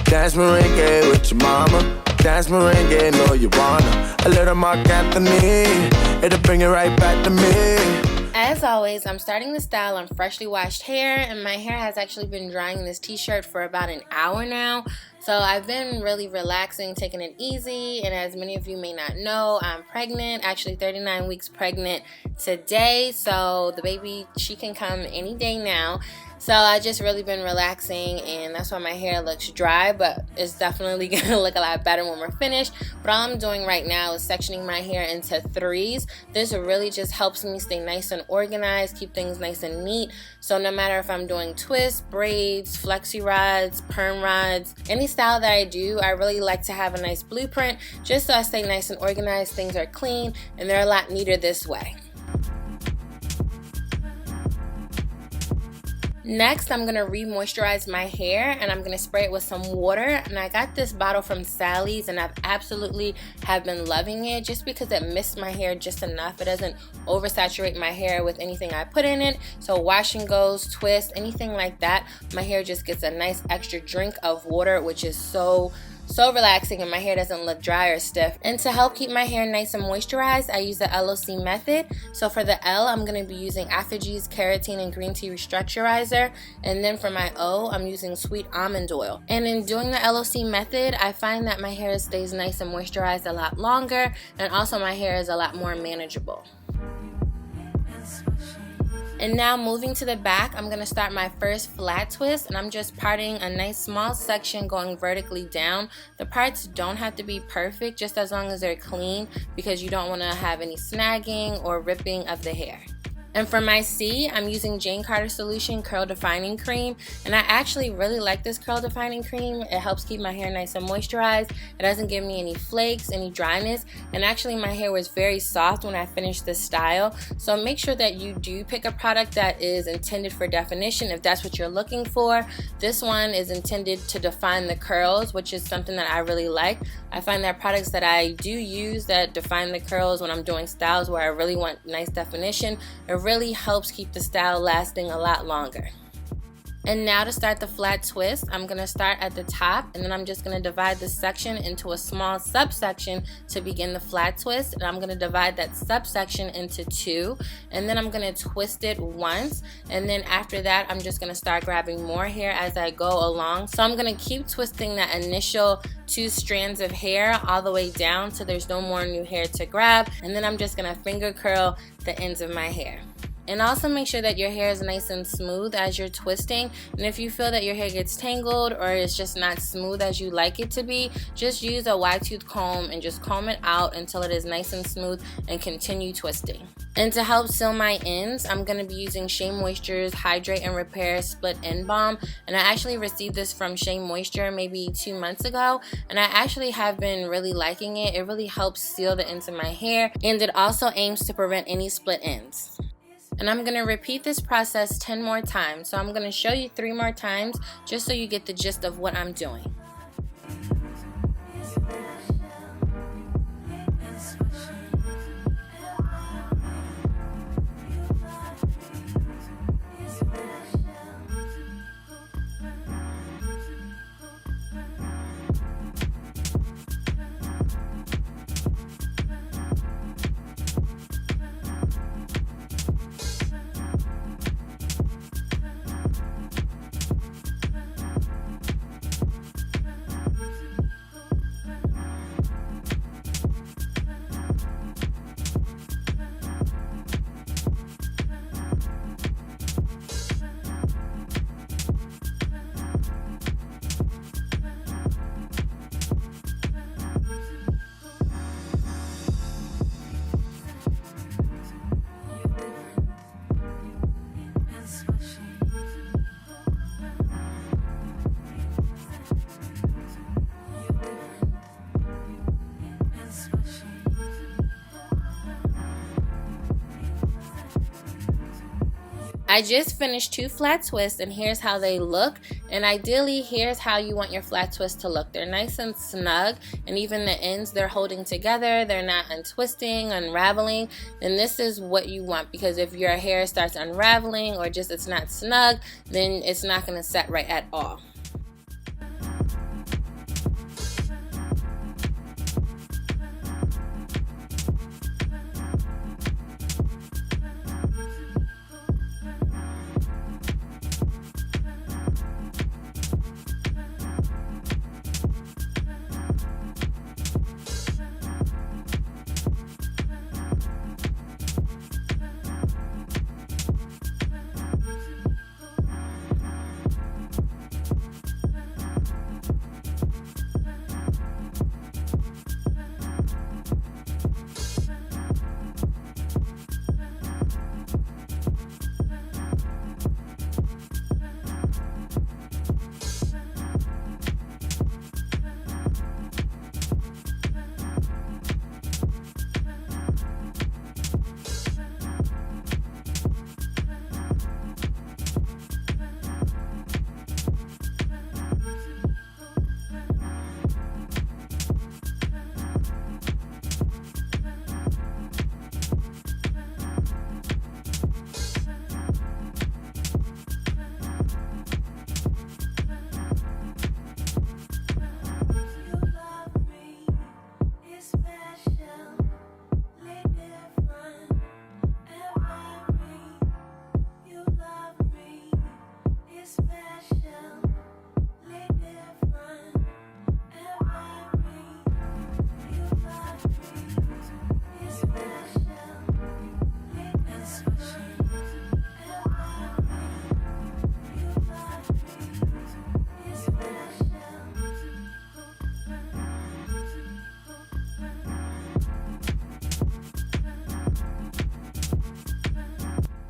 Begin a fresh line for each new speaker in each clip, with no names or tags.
Dance merengue with your mama. Dance merengue, know you wanna. A little Mark Anthony, it'll bring it right back to me.
As always, I'm starting the style on freshly washed hair, and my hair has actually been drying in this t-shirt for about an hour now. So I've been really relaxing, taking it easy, and as many of you may not know, I'm pregnant, actually 39 weeks pregnant today, so the baby, she can come any day now. So I just really been relaxing, and that's why my hair looks dry, but it's definitely gonna look a lot better when we're finished. But all I'm doing right now is sectioning my hair into threes. This really just helps me stay nice and organized, keep things nice and neat. So no matter if I'm doing twists, braids, flexi rods, perm rods, any style that I do, I really like to have a nice blueprint just so I stay nice and organized, things are clean, and they're a lot neater this way. Next, I'm going to re-moisturize my hair, and I'm going to spray it with some water. And I got this bottle from Sally's, and I've absolutely have been loving it just because it mists my hair just enough. It doesn't oversaturate my hair with anything I put in it. So wash and goes, twist, anything like that, my hair just gets a nice extra drink of water, which is so relaxing, and my hair doesn't look dry or stiff. And to help keep my hair nice and moisturized, I use the LOC method. So for the L, I'm going to be using Afterg's Keratin and Green Tea Restructurizer, and then for my O, I'm using Sweet Almond Oil. And in doing the LOC method, I find that my hair stays nice and moisturized a lot longer, and also my hair is a lot more manageable. And now moving to the back, I'm going to start my first flat twist, and I'm just parting a nice small section going vertically down. The parts don't have to be perfect, just as long as they're clean, because you don't want to have any snagging or ripping of the hair. And for my C, I'm using Jane Carter Solution Curl Defining Cream, and I actually really like this curl defining cream. It helps keep my hair nice and moisturized. It doesn't give me any flakes, any dryness, and actually my hair was very soft when I finished this style. So make sure that you do pick a product that is intended for definition if that's what you're looking for. This one is intended to define the curls, which is something that I really like. I find that products that I do use that define the curls when I'm doing styles where I really want nice definition, it really helps keep the style lasting a lot longer. And now to start the flat twist, I'm going to start at the top, and then I'm just going to divide this section into a small subsection to begin the flat twist. And I'm going to divide that subsection into two, and then I'm going to twist it once, and then after that I'm just going to start grabbing more hair as I go along. So I'm going to keep twisting that initial 2 strands of hair all the way down so there's no more new hair to grab, and then I'm just going to finger curl the ends of my hair. And also make sure that your hair is nice and smooth as you're twisting. And if you feel that your hair gets tangled or it's just not smooth as you like it to be, just use a wide tooth comb and just comb it out until it is nice and smooth, and continue twisting. And to help seal my ends, I'm going to be using Shea Moisture's Hydrate and Repair Split End Balm. And I actually received this from Shea Moisture maybe 2 months ago, and I actually have been really liking it. It really helps seal the ends of my hair, and it also aims to prevent any split ends. And I'm going to repeat this process 10 more times. So I'm going to show you 3 more times just so you get the gist of what I'm doing. I just finished 2 flat twists, and here's how they look. And ideally, here's how you want your flat twists to look. They're nice and snug, and even the ends, they're holding together. They're not untwisting, unraveling. And this is what you want, because if your hair starts unraveling or just it's not snug, then it's not going to set right at all.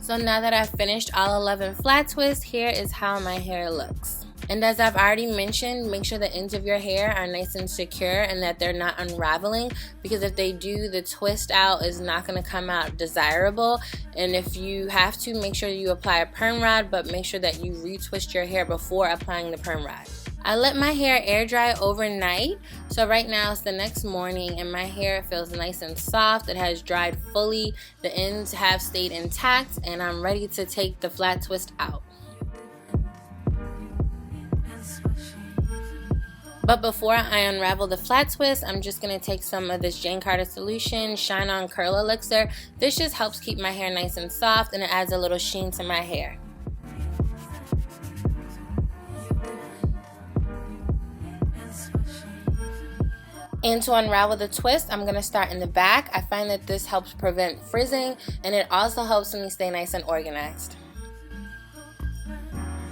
So now that I've finished all 11 flat twists, here is how my hair looks. And as I've already mentioned, make sure the ends of your hair are nice and secure and that they're not unraveling, because if they do, the twist out is not going to come out desirable. And if you have to, make sure you apply a perm rod, but make sure that you retwist your hair before applying the perm rod. I let my hair air dry overnight, so right now it's the next morning and my hair feels nice and soft. It has dried fully, the ends have stayed intact, and I'm ready to take the flat twist out. But before I unravel the flat twist, I'm just going to take some of this Jane Carter Solution Shine On Curl Elixir. This just helps keep my hair nice and soft, and it adds a little sheen to my hair. And to unravel the twist, I'm going to start in the back. I find that this helps prevent frizzing, and it also helps me stay nice and organized.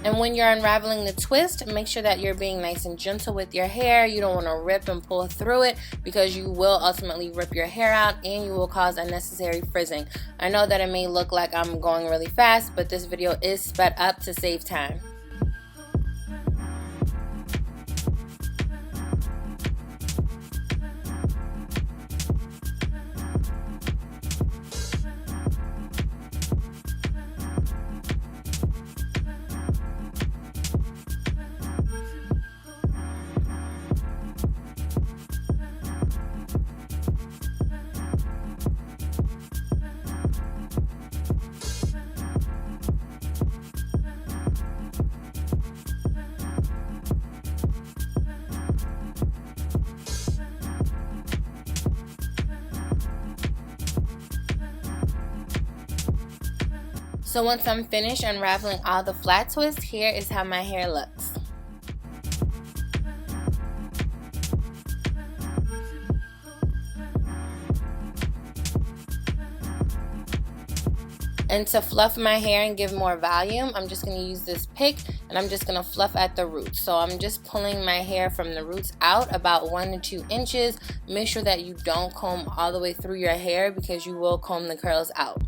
And when you're unraveling the twist, make sure that you're being nice and gentle with your hair. You don't want to rip and pull through it, because you will ultimately rip your hair out and you will cause unnecessary frizzing. I know that it may look like I'm going really fast, but this video is sped up to save time. So once I'm finished unraveling all the flat twists, here is how my hair looks. And to fluff my hair and give more volume, I'm just going to use this pick and I'm just going to fluff at the roots. So I'm just pulling my hair from the roots out about 1 to 2 inches. Make sure that you don't comb all the way through your hair, because you will comb the curls out.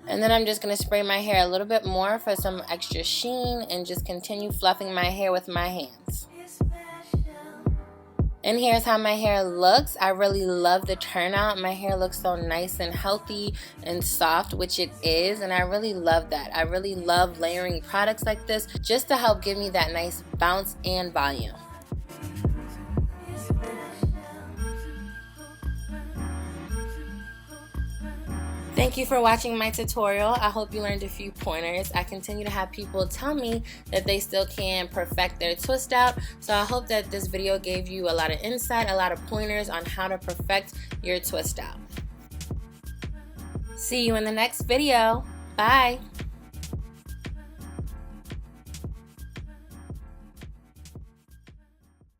And then I'm just going to spray my hair a little bit more for some extra sheen and just continue fluffing my hair with my hands. And here's how my hair looks. I really love the turnout. My hair looks so nice and healthy and soft, which it is, and I really love that. I really love layering products like this just to help give me that nice bounce and volume. Thank you for watching my tutorial. I hope you learned a few pointers. I continue to have people tell me that they still can perfect their twist out, so I hope that this video gave you a lot of insight, a lot of pointers on how to perfect your twist out. See you in the next video. Bye.